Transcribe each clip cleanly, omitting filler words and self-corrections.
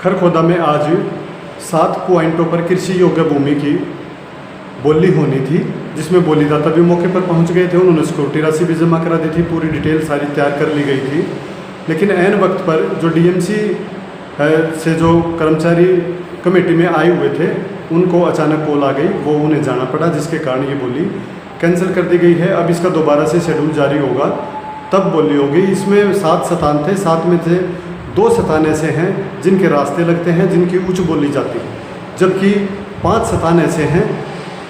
खरखोदा में आज 7 पॉइंटों पर कृषि योग्य भूमि की बोली होनी थी, जिसमें बोलीदाता भी मौके पर पहुंच गए थे। उन्होंने सिक्योरिटी राशि भी जमा करा दी थी, पूरी डिटेल सारी तैयार कर ली गई थी। लेकिन ऐन वक्त पर जो डीएमसी से जो कर्मचारी कमेटी में आए हुए थे, उनको अचानक कॉल आ गई, वो उन्हें जाना पड़ा, जिसके कारण ये बोली कैंसिल कर दी गई है। अब इसका दोबारा से शेड्यूल जारी होगा, तब बोली होगी। इसमें 7 स्थान थे, 7 में से 2 स्थान ऐसे हैं जिनके रास्ते लगते हैं, जिनकी उच्च बोली जाती है, जबकि 5 स्थान ऐसे हैं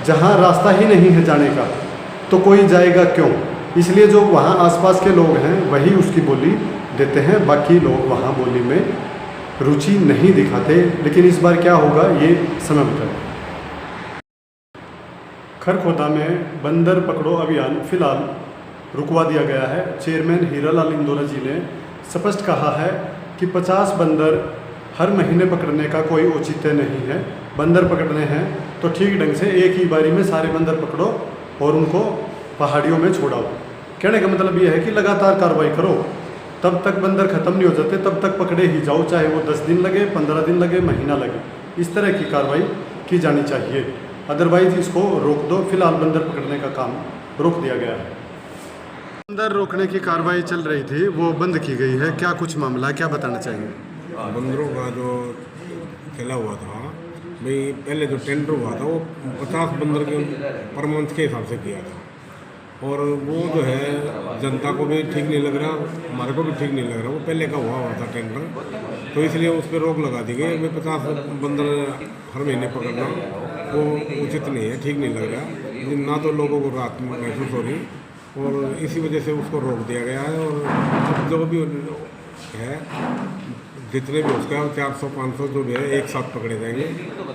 जहां रास्ता ही नहीं है जाने का, तो कोई जाएगा क्यों? इसलिए जो वहां आसपास के लोग हैं वही उसकी बोली देते हैं, बाकी लोग वहां बोली में रुचि नहीं दिखाते। लेकिन इस बार क्या होगा ये समय बताए। खरखोदा में बंदर पकड़ो अभियान फिलहाल रुकवा दिया गया है। चेयरमैन हीरालाल इंदौरा जी ने स्पष्ट कहा है कि 50 बंदर हर महीने पकड़ने का कोई औचित्य नहीं है। बंदर पकड़ने हैं तो ठीक ढंग से एक ही बारी में सारे बंदर पकड़ो और उनको पहाड़ियों में छोड़ाओ। कहने का मतलब ये है कि लगातार कार्रवाई करो, तब तक बंदर ख़त्म नहीं हो जाते, तब तक पकड़े ही जाओ, चाहे वो 10 दिन लगे, 15 दिन लगे, महीना लगे। इस तरह की कार्रवाई की जानी चाहिए, अदरवाइज इसको रोक दो। फिलहाल बंदर पकड़ने का काम रोक दिया गया है। बंदर रोकने की कार्रवाई चल रही थी, वो बंद की गई है। क्या कुछ मामला है, क्या बताना चाहिए? बंदरों का जो खेला हुआ था भाई, पहले जो टेंडर हुआ था वो 50 बंदर के पर मंथ के हिसाब से किया था, और वो जो है जनता को भी ठीक नहीं लग रहा, हमारे को भी ठीक नहीं लग रहा। वो पहले का हुआ था टेंडर, तो इसलिए उस पर रोक लगा दी गई। हमें 50 बंदर हर महीने पकड़ना वो उचित नहीं है, ठीक नहीं लग रहा, ना तो लोगों को राहत महसूस हो रही, और इसी वजह से उसको रोक दिया गया है। और जो भी है, जितने भी उसका 400-500 जो भी है एक साथ पकड़े जाएंगे,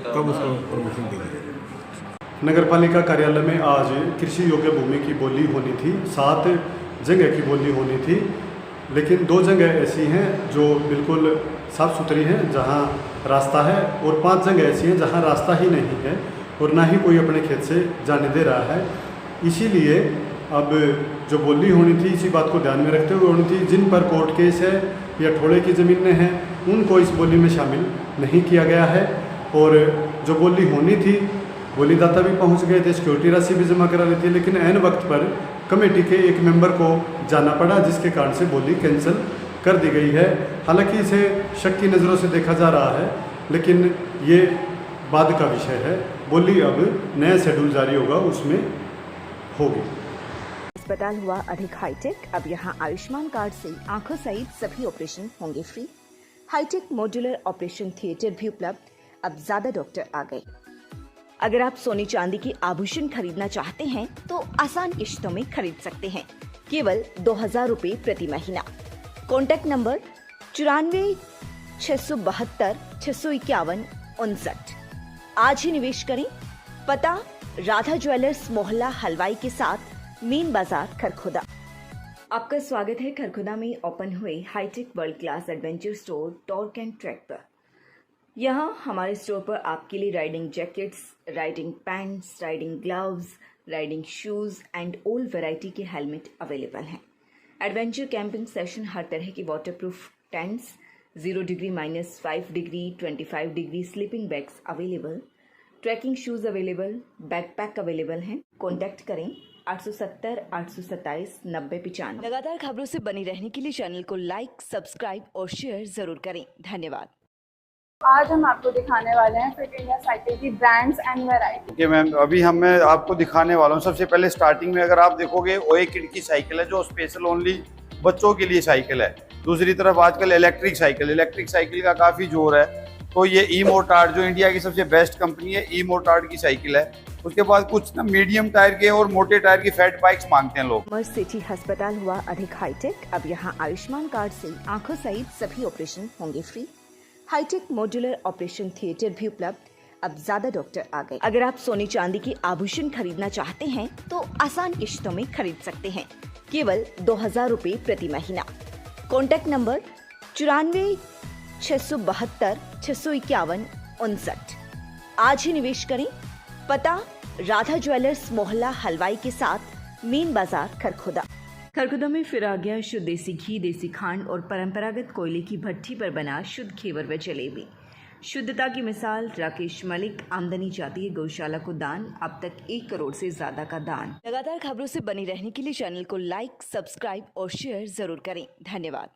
तब उसको परमिशन दी जाएगी। नगर पालिका कार्यालय में आज कृषि योग्य भूमि की बोली होनी थी, 7 जगह की बोली होनी थी, लेकिन 2 जगह ऐसी हैं जो बिल्कुल साफ़ सुथरी हैं जहां रास्ता है, और 5 जगह ऐसी हैं जहां रास्ता ही नहीं है और ना ही कोई अपने खेत से जाने दे रहा है। इसीलिए अब जो बोली होनी थी, इसी बात को ध्यान में रखते हुए होनी थी। जिन पर कोर्ट केस है या ठोड़े की ज़मीनें हैं, उनको इस बोली में शामिल नहीं किया गया है। और जो बोली होनी थी, बोलीदाता भी पहुंच गए थे, सिक्योरिटी राशि भी जमा करा ली थी, लेकिन ऐन वक्त पर कमेटी के एक मेंबर को जाना पड़ा, जिसके कारण से बोली कैंसिल कर दी गई है। हालांकि इसे शक की नज़रों से देखा जा रहा है, लेकिन ये बाद का विषय है। बोली अब नया शेड्यूल जारी होगा, उसमें होगी। अस्पताल हुआ अधिक हाईटेक, अब यहां आयुष्मान कार्ड से आंखों सहित सभी ऑपरेशन होंगे free. High tech modular operation theatre भी उपलब्ध, अब ज्यादा डॉक्टर आ गए। अगर आप सोने चांदी की आभूषण खरीदना चाहते हैं तो आसान किश्तों में खरीद सकते हैं, केवल 2000 रुपए प्रति महीना। Contact number 94 672 651 59। आज ही निवेश करें। पता राधा ज्वेलर्स मोहल्ला हलवाई के साथ मेन बाजार खरखोदा। आपका स्वागत है खरखोदा में ओपन हुए high tech world class adventure store torque and track पर। यहाँ हमारे स्टोर पर आपके लिए riding jackets, riding pants, riding gloves, riding shoes and all variety के हेलमेट अवेलेबल हैं। एडवेंचर कैंपिंग सेशन, हर तरह की waterproof tents, 0 degree, -5 degree, 25 degree sleeping bags available, trekking shoes available, backpack available हैं। कॉन्टैक्ट करें 870 827 9095। लगातार खबरों से बनी रहने के लिए चैनल को लाइक, सब्सक्राइब और शेयर जरूर करें। धन्यवाद। आज हम आपको दिखाने वाले हैं फिट इंडिया साइकिल की brands and variety. Okay ma'am, अभी मैं आपको दिखाने वाला हूँ। सबसे पहले स्टार्टिंग में अगर आप देखोगे, ओए किड की साइकिल है जो स्पेशल ओनली बच्चों के लिए साइकिल है। दूसरी तरफ आजकल इलेक्ट्रिक साइकिल का काफ़ी जोर है, तो ये ई मोटार्ड जो इंडिया की सबसे बेस्ट कंपनी है, ई मोटार्ड की साइकिल है। उसके बाद कुछ ना मीडियम टायर के और मोटे टायर की फैट बाइक्स मांगते हैं लोग। मर्ज सिटी अस्पताल हुआ अधिक हाईटेक, अब यहां आयुष्मान कार्ड से आंखों सहित सभी ऑपरेशन होंगे free. High tech modular operation theatre भी उपलब्ध, अब ज्यादा डॉक्टर आ गए। अगर आप सोने चांदी की आभूषण खरीदना चाहते हैं तो आसान किश्तों में खरीद सकते हैं, केवल 2000 रुपए प्रति महीना। Contact number 94 672 651 59। आज ही निवेश करें। पता राधा ज्वेलर्स मोहल्ला हलवाई के साथ मेन बाजार खरखोदा। खरखोदा में फिर आ गया शुद्ध देसी घी, देसी खांड और परंपरागत कोयले की भट्ठी पर बना शुद्ध घेवर व जलेबी। शुद्धता की मिसाल राकेश मलिक। आमदनी जाती है गौशाला को दान। अब तक 1 करोड़ से ज्यादा का दान। लगातार खबरों से बनी रहने के लिए चैनल को लाइक, सब्सक्राइब और शेयर जरूर करें। धन्यवाद।